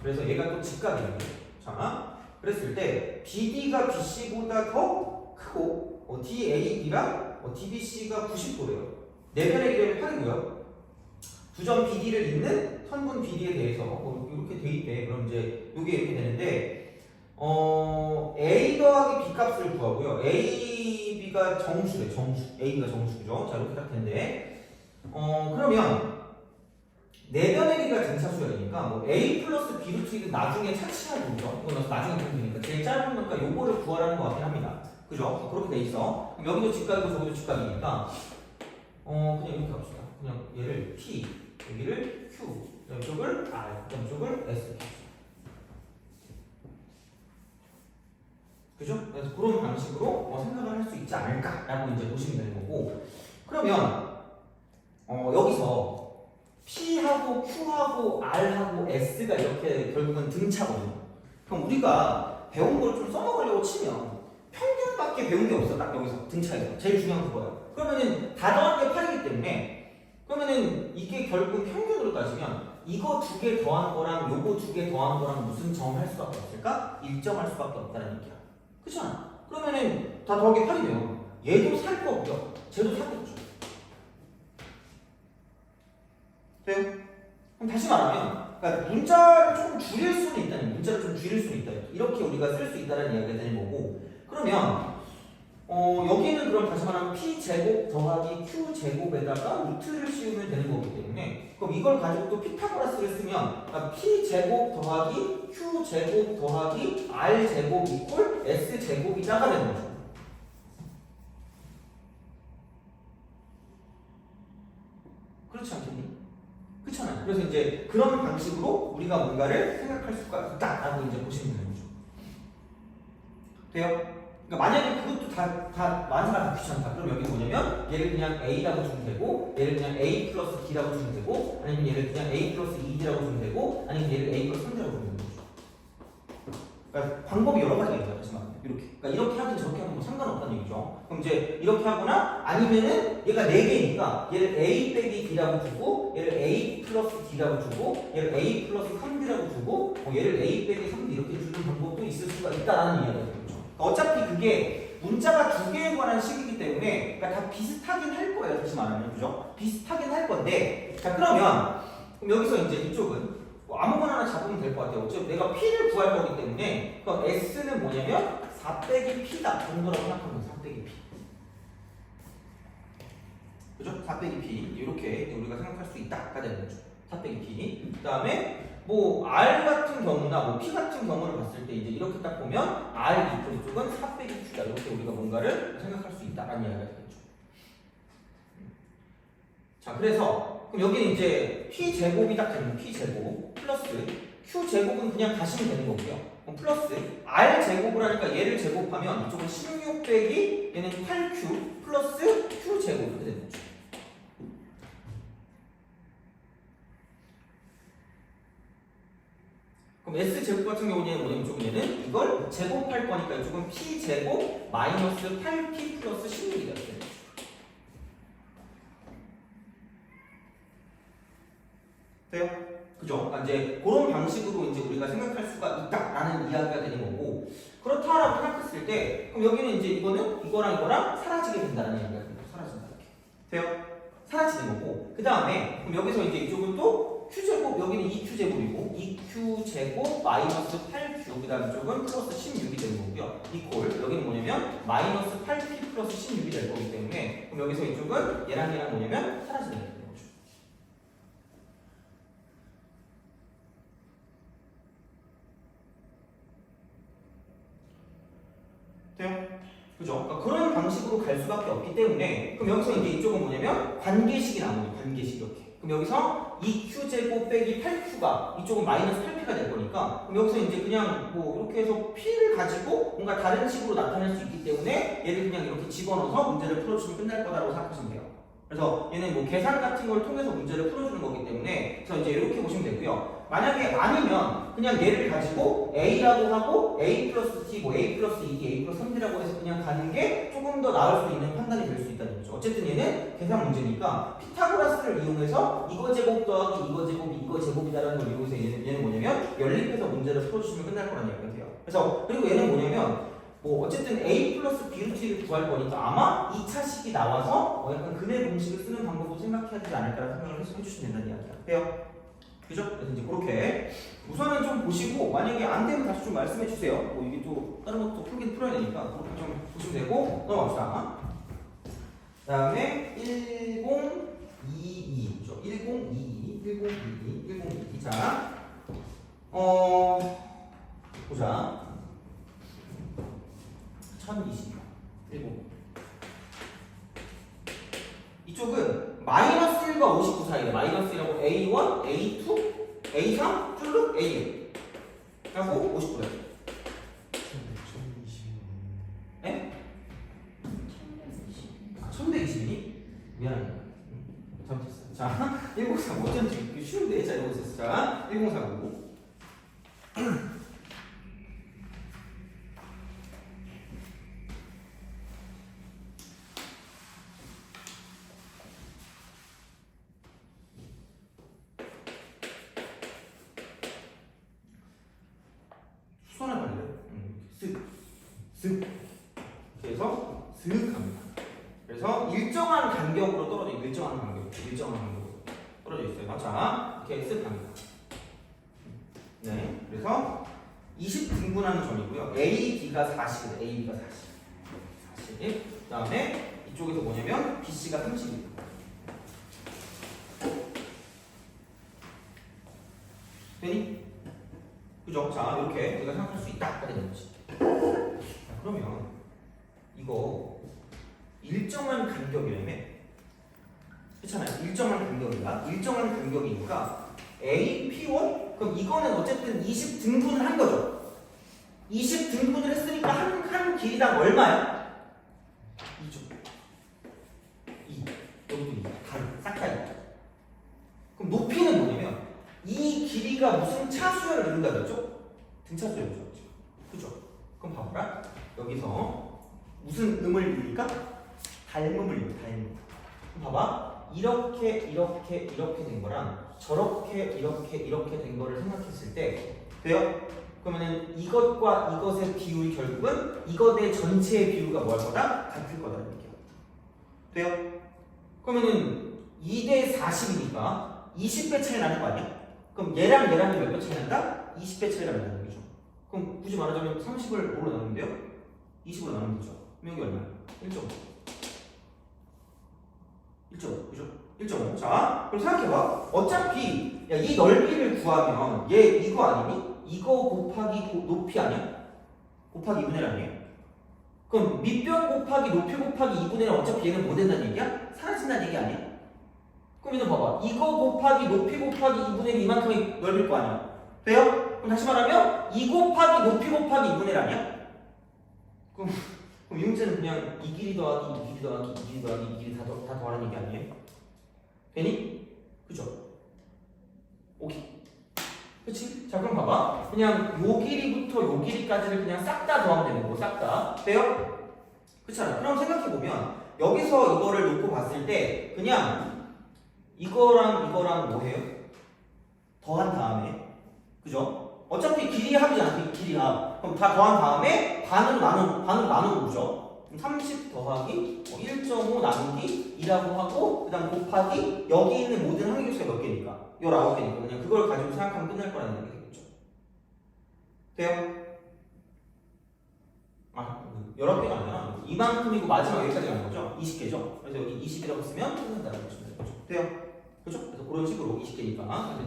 Speaker 1: 그래서 얘가 또 직각이에요. 자, 그랬을 때 BD가 BC보다 더 크고 DAB랑 DBC가 90도래요. 네 변의 길이는 8이고요. 두 점 BD를 잇는 선분 BD에 대해서 이렇게 돼 있대. 그럼 이제 이게 이렇게 되는데 A 더하기 B 값을 구하고요. AB가 정수래. AB가 정수죠. 자, 이렇게 딱 되는데 그러면 네 변의 길이가 등차 수열이니까 뭐 A 플러스 B 루트 이거 나중에 차치하는 거죠. 이건 나중에 보면 되니까 제일 짧은 거니까 요거를 구하라는 것 같긴 합니다. 그죠? 그렇게 돼 있어. 그럼 여기도 직각이고 저기도 직각이니까 그냥 이렇게 합시다. 그냥 얘를 P, 여기를 Q, 이쪽을 R, 이쪽을 S. 그죠? 그래서 그런 방식으로 생각을 할 수 있지 않을까라고 이제 보시면 되는 거고. 그러면 여기서 P하고 Q하고 R하고 S가 이렇게 결국은 등차거든요. 그럼 우리가 배운 걸 좀 써먹으려고 치면 평균밖에 배운 게 없어. 딱 여기서 등차에서 제일 중요한 그거예요. 그러면은 다 더한 게 8이기 때문에 그러면은 이게 결국 평균으로 따지면 이거 두 개 더한 거랑 요거 두 개 더한 거랑 무슨 점 할 수밖에 없을까? 일정할 수밖에 없다는 얘기야. 그렇잖아. 그러면은 다 더하기 8이면 얘도 살 거고요. 쟤도 살 거죠. 돼요? 그럼 다시 말하면 그러니까 문자를 조금 줄일 수는 있다는 문자를 좀 줄일 수는 있다. 이렇게 우리가 쓸 수 있다는 이야기가 되는 거고 그러면 여기는 그럼 다시 말하면 P제곱 더하기 Q제곱에다가 루트를 씌우면 되는 거기 때문에 그럼 이걸 가지고 또 피타고라스를 쓰면 그러니까 P제곱 더하기 Q제곱 더하기 R제곱 이꼴 S제곱이다가 되는 거죠. 그렇지 않겠니? 그렇잖아요. 그래서 이제 그런 방식으로 우리가 뭔가를 생각할 수가 있다라고 이제 보시면 되는 거죠. 돼요? 그러니까 만약에 그것도 다 만사가 귀찮다. 그럼 여기 뭐냐면 얘를 그냥 A라고 주면 되고 얘를 그냥 A 플러스 D라고 주면 되고 아니면 얘를 그냥 A 플러스 2D라고 주면 되고 아니면 얘를 A 플러스 3D라고 주면 되는 거죠. 그러니까 방법이 여러 가지가 있어요. 하지만 이렇게. 그러니까 이렇게 하든 저렇게 하든 뭐 상관없다는 얘기죠. 그럼 이제 이렇게 하거나 아니면은 얘가 4개니까 얘를 A 빼기 D라고 두고 얘를 A 플러스 D라고 두고 얘를 A 플러스 3D라고 두고 얘를 A 빼기 3D 이렇게 주는 방법도 있을 수가 있다라는 이야기가 되는 거죠. 어차피 그게 문자가 두 개에 관한 식이기 때문에 그러니까 다 비슷하긴 할 거예요. 다시 말하면 그죠? 비슷하긴 할 건데 자 그럼 여기서 이제 이쪽은 뭐 아무거나 하나 잡으면 될 것 같아요. 어차피 내가 P를 구할 거기 때문에 그럼 S는 뭐냐면 4 빼기 P다 정도라고 생각하면 4 빼기 P 그죠? 4 빼기 P 이렇게 우리가 생각할 수 있다가 되는 거죠. 4 빼기 P 그 다음에 뭐 R 같은 경우나 뭐 P 같은 경우를 봤을 때 이제 이렇게 딱 보면 R 이쪽 이쪽은 4 빼기 Q다 이렇게 우리가 뭔가를 생각할 수 있다라는 이야기가 되겠죠. 자 그래서 그럼 여기는 이제 P 제곱이 딱 되는 P 제곱 플러스 Q 제곱은 그냥 가시면 되는 거고요. 그럼 플러스 R 제곱을 하니까 얘를 제곱하면 이쪽은 16 빼기 얘는 8Q 플러스 Q 제곱 이렇게 되는 거죠. 그럼 S제곱 같은 경우는 뭐냐면 이쪽은 얘는 이걸 제곱할 거니까 이쪽은 P제곱 마이너스 8P 플러스 16이 되는 거죠. 돼요? 그죠? 그러니까 이제 그런 방식으로 이제 우리가 생각할 수가 있다라는 이야기가 되는 거고 그렇다라고 생각했을 때 그럼 여기는 이제 이거는 이거랑 이거랑 사라지게 된다는 이야기가 되는 거죠. 사라진다 이렇게. 돼요? 사라지는 거고 그 다음에 그럼 여기서 이제 이쪽은 또 Q제곱 여기는 2Q제곱이고 2Q제곱 마이너스 8Q 그 다음 쪽은 플러스 16이 되는 거고요. 이꼴 여기는 뭐냐면 마이너스 8P 플러스 16이 될 거기 때문에 그럼 여기서 이쪽은 얘랑 얘랑 뭐냐면 사라지는 거예요. 돼요? 그죠? 그러니까 그런 방식으로 갈 수밖에 없기 때문에 그럼 여기서 이제 이쪽은 뭐냐면 관계식이 나오는 거예요. 관계식 이렇게. 그럼 여기서 2Q제곱 빼기 8Q가 이쪽은 마이너스 8P가 될 거니까 그럼 여기서 이제 그냥 뭐 이렇게 해서 P를 가지고 뭔가 다른 식으로 나타낼 수 있기 때문에 얘를 그냥 이렇게 집어넣어서 문제를 풀어주면 끝날 거다라고 생각하시면 돼요. 그래서 얘는 뭐 계산 같은 걸 통해서 문제를 풀어주는 거기 때문에 그래서 이제 이렇게 보시면 되고요. 만약에 아니면 그냥 얘를 가지고 A라고 하고 A 플러스 T, 뭐 A 플러스 2D, A 플러스 3D라고 해서 그냥 가는 게 조금 더 나을 수 있는 판단이 될 수 있다는 거죠. 어쨌든 얘는 계산 문제니까 피타고라스를 이용해서 이거 제곱 더하기 이거 제곱이 이거 제곱이다라는 걸 이용해서 얘는 뭐냐면 연립해서 문제를 풀어주시면 끝날 거라는 얘기가 돼요. 그래서 그리고 얘는 뭐냐면 뭐 어쨌든 A 플러스 B 루트를 구할 거니까 아마 2차식이 나와서 약간 근해 공식을 쓰는 방법도 생각해야 되지 않을까라는 생각을 해주시면 된다는 이야기야. 돼요? 그죠? 그래서 이제 그렇게 우선은 좀 보시고 만약에 안 되면 다시 좀 말씀해 주세요. 뭐 이게 또 다른 것도 풀긴 풀어야 되니까 그렇게 좀 보시면 되고 넘어갑시다. 그 다음에 1022죠. 1022 자 보자. 1020 이쪽은 마이너스 1과 59 사이에 마이너스 1하고 A1, A2, A3, 쭈르륵 A1 하고 59래.
Speaker 2: 1120.
Speaker 1: 에? 1120이니? 미안해. 잘못했어. 자, 1049 어쩐지 쉬운데 자 이러고 있었어. 자, 1049 슥 그래서 슥 갑니다. 그래서 일정한 간격으로 떨어져 있고 일정한 간격으로 떨어져 있어요. 자, 이렇게 슥 갑니다. 네, 그래서 20등분하는 점이고요. A, B가 40이에요. A, B가 40. 그 다음에 이쪽에서 뭐냐면 B, C가 30이에요. 되니? 그죠? 자, 이렇게 우리가 생각할 수 있다. 되는 거지. 자, 그러면 이거 일정한 간격이라며? 그렇잖아요. 일정한 간격이다. 일정한 간격이니까 A, P1? 그럼 이거는 어쨌든 20등분을 한 거죠. 20등분을 했으니까 한 길이당 얼마야? 2죠. 2. 여기도 2. 싹 다 2. 그럼 높이는 뭐냐면 이 길이가 무슨 차수열을 이룬다 그랬죠? 등차수열을 이루죠. 그죠? 그럼 봐봐라. 여기서 무슨 음을 이루니까? 닮음을 이루죠. 닮음. 그럼 봐봐. 이렇게 된 거랑 저렇게 이렇게 된 거를 생각했을 때 돼요? 그러면은 이것과 이것의 비율이 결국은 이것 의 전체의 비율과 뭐 할 거다? 같을 거다라는 얘기야. 돼요? 그러면은 2대 40이니까 20배 차이 나는 거 아니야? 그럼 얘랑 몇 배 차이 난다? 20배 차이가 난다는 거죠. 그럼 굳이 말하자면 30을 뭐로 나누면 돼요? 20으로 나누면 되죠. 그럼 여기 얼마야? 1.5. 1.5, 그죠? 1.5. 자, 그럼 생각해봐. 어차피 이 넓이를 구하면 얘 이거 아니니? 이거 곱하기 높이 아니야? 곱하기 2분의 1 아니에요? 그럼 밑변 곱하기 높이 곱하기 2분의 1은 어차피 얘는 뭐 된다는 얘기야? 사라진다는 얘기 아니야? 그럼 이거 봐봐. 이거 곱하기 높이 곱하기 2분의 1 이만큼의 넓일 거 아니야? 돼요? 그럼 다시 말하면 2 곱하기 높이 곱하기 2분의 1 아니야? 그럼 이 문제는 그냥 이 길이 더하기 이 길이 더하기 이 길이 더하기 이 길이 다 더하는 얘기 아니에요? 되니? 그죠? 오케이. 그치? 자, 그럼 봐봐. 그냥 요 길이부터 요 길이까지를 그냥 싹 다 더하면 되는 거고, 싹 다. 돼요? 그렇잖아. 그럼 생각해보면 여기서 이거를 놓고 봤을 때 그냥 이거랑 뭐 해요? 더한 다음에 그죠? 어차피 길이 합이잖아. 길이 합. 그럼 다 더한 다음에 반으로 나누는 거죠. 30 더하기 1.5 나누기 2라고 하고 그 다음 곱하기 여기 있는 모든 항의수가 몇 개니까? 19개니까 그냥 그걸 가지고 생각하면 끝날 거라는 얘기 되겠죠. 돼요? 아, 19개가 아니라 이만큼이고 마지막 여기까지 가는 거죠? 20개죠? 그래서 여기 20이라고 쓰면 끝난다는 거죠. 돼요? 그죠? 그래서 그런 식으로 20개니까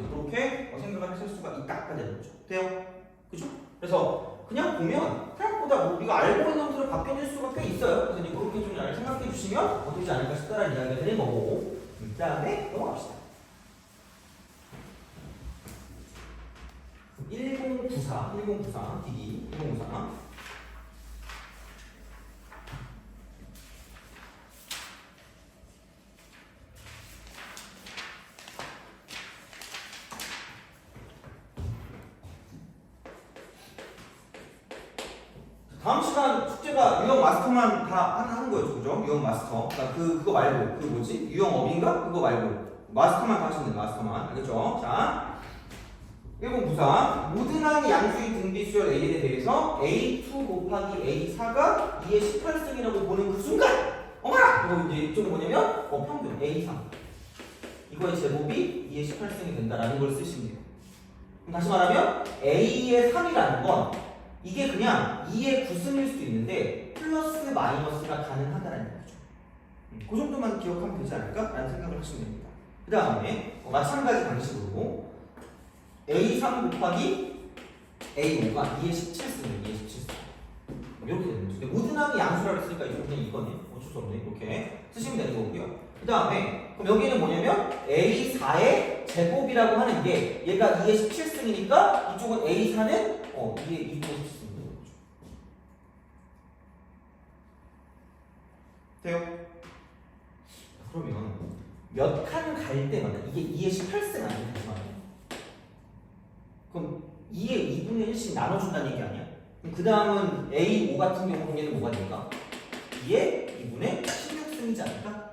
Speaker 1: 그렇게 생각을 하실 수가 있다가 되는 거죠. 돼요? 그죠? 그래서 그냥 보면 생각보다 뭐 우리가 알고리즘으로 바뀌어질 수가 꽤 있어요. 그래서 이제 그렇게 좀 잘 생각해 주시면 되지 않을까 싶다는 이야기가 되는 거고 그 다음에 넘어갑시다. 1094 DD 1094 다음 시간 숙제가 유형 마스터만 다 하는 거였죠, 그죠? 유형 마스터. 그러니까 그거 말고, 그 뭐지? 유형 업인가? 그거 말고. 마스터만 다 하시면 돼요, 마스터만. 알겠죠? 자, 1094. 모든 항 양수의 등비수열 AN에 대해서 A2 곱하기 A4가 2의 18승이라고 보는 그 순간! 어머나! 이거 이제 이쪽은 뭐냐면, 평균 A3. 이거의 제곱이 2의 18승이 된다라는 걸 쓰시면 돼요. 그럼 다시 말하면, A의 3이라는 건 이게 그냥 2의 9승일 수도 있는데 플러스 마이너스가 가능하다는 거죠. 그 정도만 기억하면 되지 않을까? 라는 생각을 하시면 됩니다. 그 다음에 마찬가지 방식으로 A3 곱하기 A5가 2의 17승이에요. 2의 17승. 이렇게 되는 거죠. 모든 항이 양수라고 했으니까 이거 그냥 이거네. 어쩔 수 없네. 이렇게 쓰시면 되는 거고요. 그 다음에 그럼 여기는 뭐냐면 A4의 제곱이라고 하는 게 얘가 2의 17승이니까 이쪽은 A4는 2의 17승. 돼요? 그러면 몇 칸 갈 때마다 이게 2의 18승 아니에요? 그럼 2의 2분의 1씩 나눠준다는 얘기 아니야? 그럼 그 다음은 A5 같은 경우 공개는 뭐가 될까? 2의 2분의 16승이지 않을까?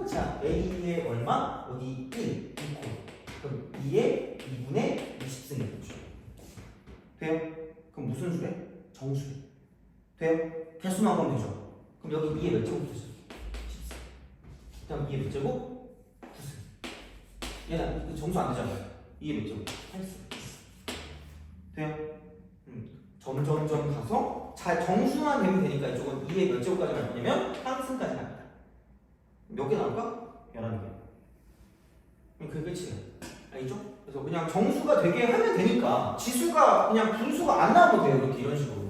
Speaker 1: 자, A의 얼마? 어디 1, 2코. 그럼 2의 2분의 20승이겠죠. 돼요? 그럼 그럼 무슨 수래? 정수래. 돼요? 개수만 보면 되죠. 그럼 여기 2의 몇 제곱 되죠? 14. 그다음 2의 몇 제곱? 9승. 얘는 정수 안 되잖아요. 2의 몇 제곱? 8승. 돼요? 점점점 가서 잘 정수만 되면 되니까 이쪽은 2의 몇 제곱까지 갈 거냐면 항승까지 갑니다. 몇 개 나올까? 11개. 그게 끝이에요. 알겠죠? 그래서 그냥 정수가 되게 하면 되니까 지수가 그냥 분수가 안 나오면 돼요. 이렇게 이런 식으로.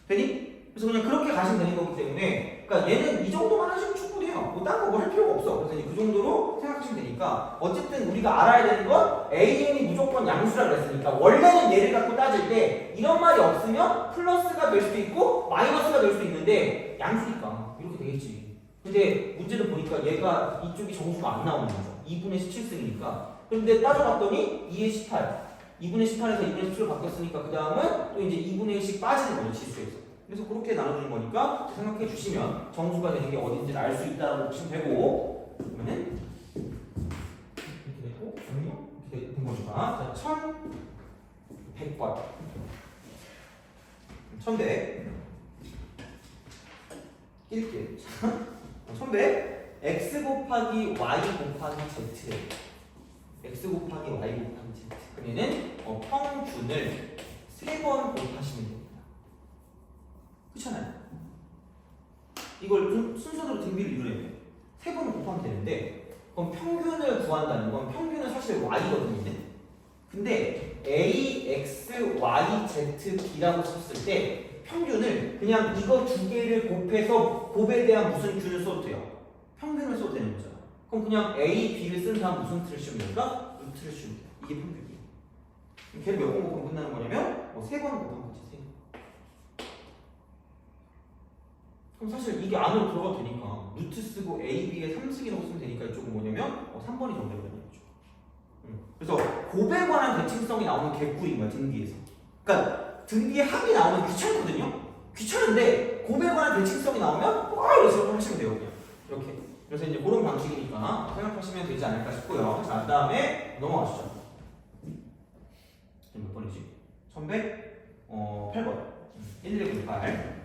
Speaker 1: 되니? 그래서 그냥 그렇게 가시면 되는 거기 때문에 그러니까 얘는 이 정도만 하시면 충분해요. 뭐 딴 거 뭐 할 필요가 없어. 그래서 이제 그 정도로 생각하시면 되니까 어쨌든 우리가 알아야 되는 건 AN이 무조건 양수라 그랬으니까 원래는 얘를 갖고 따질 때 이런 말이 없으면 플러스가 될 수도 있고 마이너스가 될 수도 있는데 양수니까 이렇게 되겠지. 근데 문제를 보니까 얘가 이쪽이 정수가 안 나오는 거죠. 2분의 17승이니까. 그런데 따져봤더니 2의 18. 2분의 18에서 2분의 17로 바뀌었으니까 그 다음은 또 이제 2분의 1씩 빠지는 거죠. 지수에서. 그래서 그렇게 나눠주는 거니까 생각해 주시면 정수가 되는 게 어딘지를 알 수 있다고 보시면 되고 그러면은 이렇게 되고 이렇게 된 거니까 자 1100번 1100 1개 1100 x 곱하기 y 곱하기 z x 곱하기 y 곱하기 z 그러면은 평균을 3번 곱하시면 됩니다. 그렇잖아요. 이걸 순서대로 등비를 이루려면 3번 곱하면 되는데 그럼 평균을 구한다는 건 평균은 사실 y거든요. 근데 a, x, y, z, b라고 썼을 때 평균을 그냥 이거 두 개를 곱해서 곱에 대한 무슨 균을 써도 돼요. 평균을 써도 되는 거잖아. 그럼 그냥 a, b를 쓴 다음 무슨 틀을 씌우면 될까? 루트를 씌우면 돼요. 이게 평균이에요. 걔를 몇 번 곱하면 끝나는 거냐면 3번 곱하면 되지. 그럼 사실 이게 안으로 들어가도 되니까 루트 쓰고 a, b에 3승이라고 쓰면 되니까 이쪽은 뭐냐면 3번이 정답이 되는 거죠. 그래서 곱에 관한 대칭성이 나오는 개꿀인 거야 등비에서. 그러니까 등비에 합이 나오면 귀찮거든요. 귀찮은데 곱에 관한 대칭성이 나오면 이렇게 하시면 돼요 그냥 이렇게. 그래서 이제 그런 방식이니까 생각하시면 되지 않을까 싶고요. 자 그다음에 넘어가시죠. 몇 번이지? 1100? 8번 1198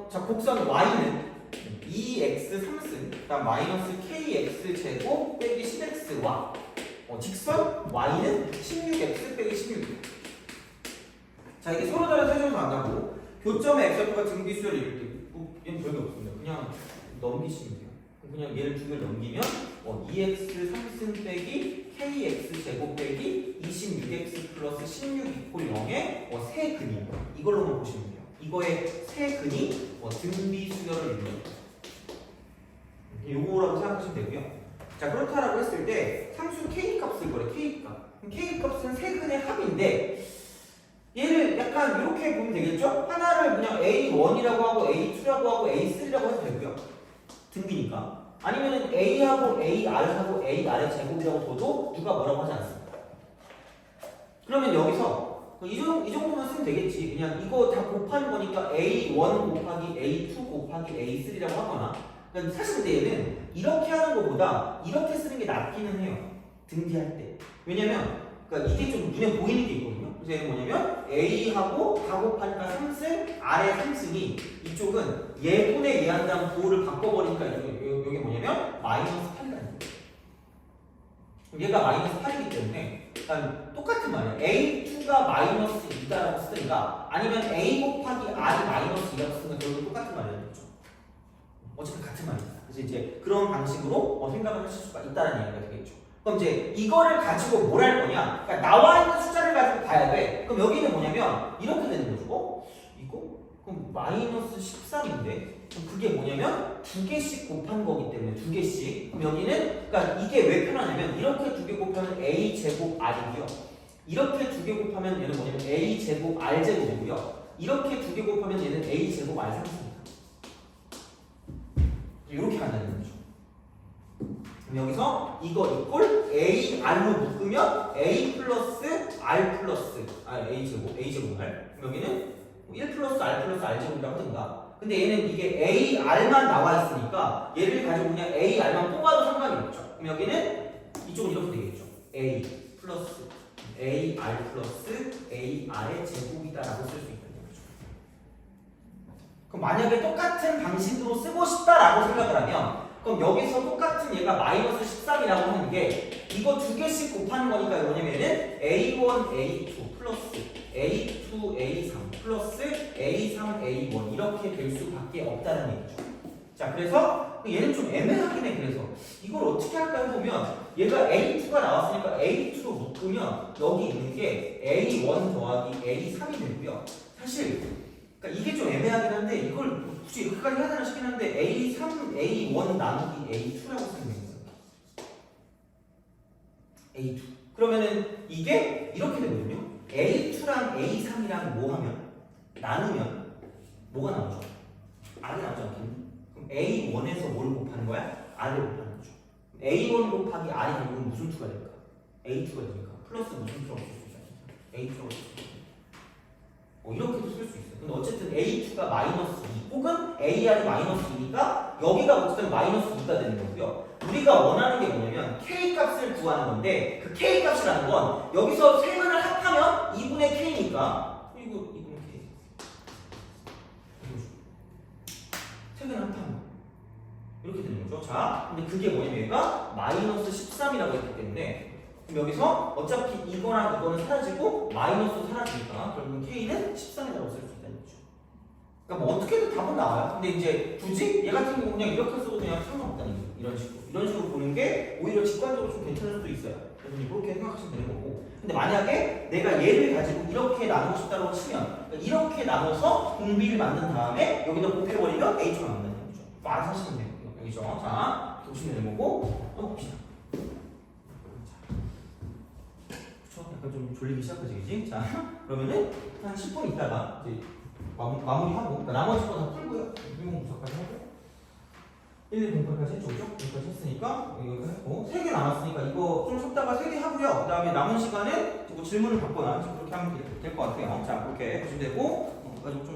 Speaker 1: 자, 곡선 y는 2x 3승, 그다음 마이너스 kx 제곱 빼기 10x와 직선 y는 16x 빼기 16. 자, 이게 서로 다른 세제곱을 안다고 교점의 x좌표가 등비수열을 이룰 때 얘는 별게 없습니다. 그냥 넘기시면 돼요. 그냥 얘를 두 개를 넘기면 2x 3승 빼기 kx 제곱 빼기 26x 플러스 16 이퀄 0의 세 근이 이걸로만 보시면 돼요. 이거의 세 근이 등비 수열을 이루는 요거라고 생각하시면 되고요. 자 그렇다라고 했을 때 상수 k 값을 거래. k 값. k 값은 세 근의 합인데 얘를 약간 이렇게 보면 되겠죠? 하나를 그냥 A1이라고 하고 A2라고 하고 A3라고 해도 되고요. 등비니까. 아니면은 A하고 AR하고 AR의 제곱이라고 둬도 누가 뭐라고 하지 않습니다. 그러면 여기서 이 정도만 쓰면 되겠지. 그냥 이거 다 곱하는 거니까 A1 곱하기 A2 곱하기 A3라고 하거나. 그러니까 사실 근데 얘는 이렇게 하는 것보다 이렇게 쓰는 게 낫기는 해요. 등비할 때. 왜냐면 그러니까 이게 좀 눈에 보이는 게 있거든요. 그래서 얘는 뭐냐면 A하고 다 곱하니까 3승, 아래 3승이 이쪽은 얘분의 얘한 다음 부호를 바꿔버리니까 이게 뭐냐면 마이너스 8이라는 거예요. 얘가 마이너스 8이기 때문에 일단 똑같은 말이에요. A2가 마이너스 2다라고 쓰든가 아니면 A 곱하기 R이 마이너스 2라고 쓰든가 결국 똑같은 말이라는 거죠. 어쨌든 같은 말입니다. 그래서 이제 그런 방식으로 생각을 하실 수가 있다는 얘기가 되겠죠. 그럼 이제 이거를 가지고 뭘 할 거냐? 그러니까 나와 있는 숫자를 가지고 봐야 돼. 그럼 여기는 뭐냐면 이렇게 되는 거죠. 이거? 그럼 마이너스 13인데 그럼 그게 뭐냐면 두 개씩 곱한 거기 때문에 두 개씩. 그럼 여기는 그러니까 이게 왜 편하냐면 이렇게 두 개 곱하면 A 제곱 R이고요. 이렇게 두 개 곱하면 얘는 뭐냐면 A 제곱 R 제곱이고요. 이렇게 두 개 곱하면 얘는 A 제곱 R 3입니다. 이렇게 간다는 거죠. 그럼 여기서 이거 이꼴 AR로 묶으면 A 플러스 R 플러스 A제곱 R. 그럼 여기는 1 플러스 R 플러스 R제곱이라고 하든가. 근데 얘는 이게 AR만 나와 있으니까 얘를 가지고 그냥 AR만 뽑아도 상관이 없죠. 그럼 여기는 이쪽은 이렇게 되겠죠. A 플러스 AR 플러스 AR의 제곱이다라고 쓸 수 있다는 거죠. 그럼 만약에 똑같은 방식으로 쓰고 싶다라고 생각을 하면 그럼 여기서 똑같은 얘가 마이너스 13이라고 하는 게 이거 두 개씩 곱하는 거니까 뭐냐면은 A1, A2 플러스 A2, A3 플러스 A3, A1 이렇게 될 수밖에 없다는 얘기죠. 자, 그래서 얘는 좀 애매하긴 해. 그래서 이걸 어떻게 할까 해보면 얘가 A2가 나왔으니까 A2로 묶으면 여기 있는 게 A1 더하기 A3이 되고요. 사실 그러니까 이게 좀 애매하긴 한데 이걸 굳이 이렇게까지 해야 되나 싶긴 한데 A3, A1 나누기 A2라고 쓰면 됩니다. A2 그러면은 이게 이렇게 되거든요. A2랑 A3이랑 뭐 하면 나누면 뭐가 나오죠? R이 나오지 않겠니? 그럼 A1에서 뭘 곱하는 거야? R을 곱하는 거죠. A1 곱하기 R이 결국은 무슨 2가 될까? A2가 되니까 플러스 무슨 2라고 쓸 수 있잖아요. A2라고 쓸 수 있어요. 이렇게도 쓸 수 있어요. 근데 어쨌든 A2가 마이너스 2 혹은 AR이 마이너스 2니까 여기가 어쨌든 마이너스 2가 되는 거고요. 우리가 원하는 게 뭐냐면 K 값을 구하는 건데 그 K 값이라는 건 여기서 세근을 합하면 2분의 K니까 이거 2분의 K 세근을 합하면 이렇게 되는 거죠. 자, 근데 그게 뭐냐면 얘가 마이너스 13이라고 했기 때문에 그럼 여기서 어차피 이거랑 이거는 사라지고 마이너스도 사라지니까 결국은 K는 13이라고 쓸 수 있다는 거죠. 그러니까 뭐 어떻게든 답은 나와요. 근데 이제 굳이 얘 같은 경우 그냥 이렇게 써도 그냥 상관없다는 거죠. 이런 식으로 보는 게 오히려 직관적으로 좀 괜찮을 수도 있어요. 그래서 그렇게 생각하시면 되는 거고. 근데 만약에 내가 얘를 가지고 이렇게 나누고 싶다고 치면 그러니까 이렇게 나눠서 공비를 만든 다음에 여기다 곱해버리면 A처럼 나온다는 거죠. 안 사시면 돼요. 여기죠. 자, 보시면 되는 거고 또 봅시다. 약간 좀 졸리기 시작하지, 그지? 자, 그러면은 한 10분 있다가 이제 마무리하고 그러니까 나머지 거 다 풀고요. 유형분석까지 하고 1, 2, 0까지 했죠, 그죠? 여기까지 했으니까 이거 했고 3개 남았으니까 이거 좀 쉬다가 3개 하고요. 그 다음에 남은 시간에 뭐 질문을 받거나 그렇게 하면 될 것 같아요. 자, 그렇게 보시면 되고 가지고 좀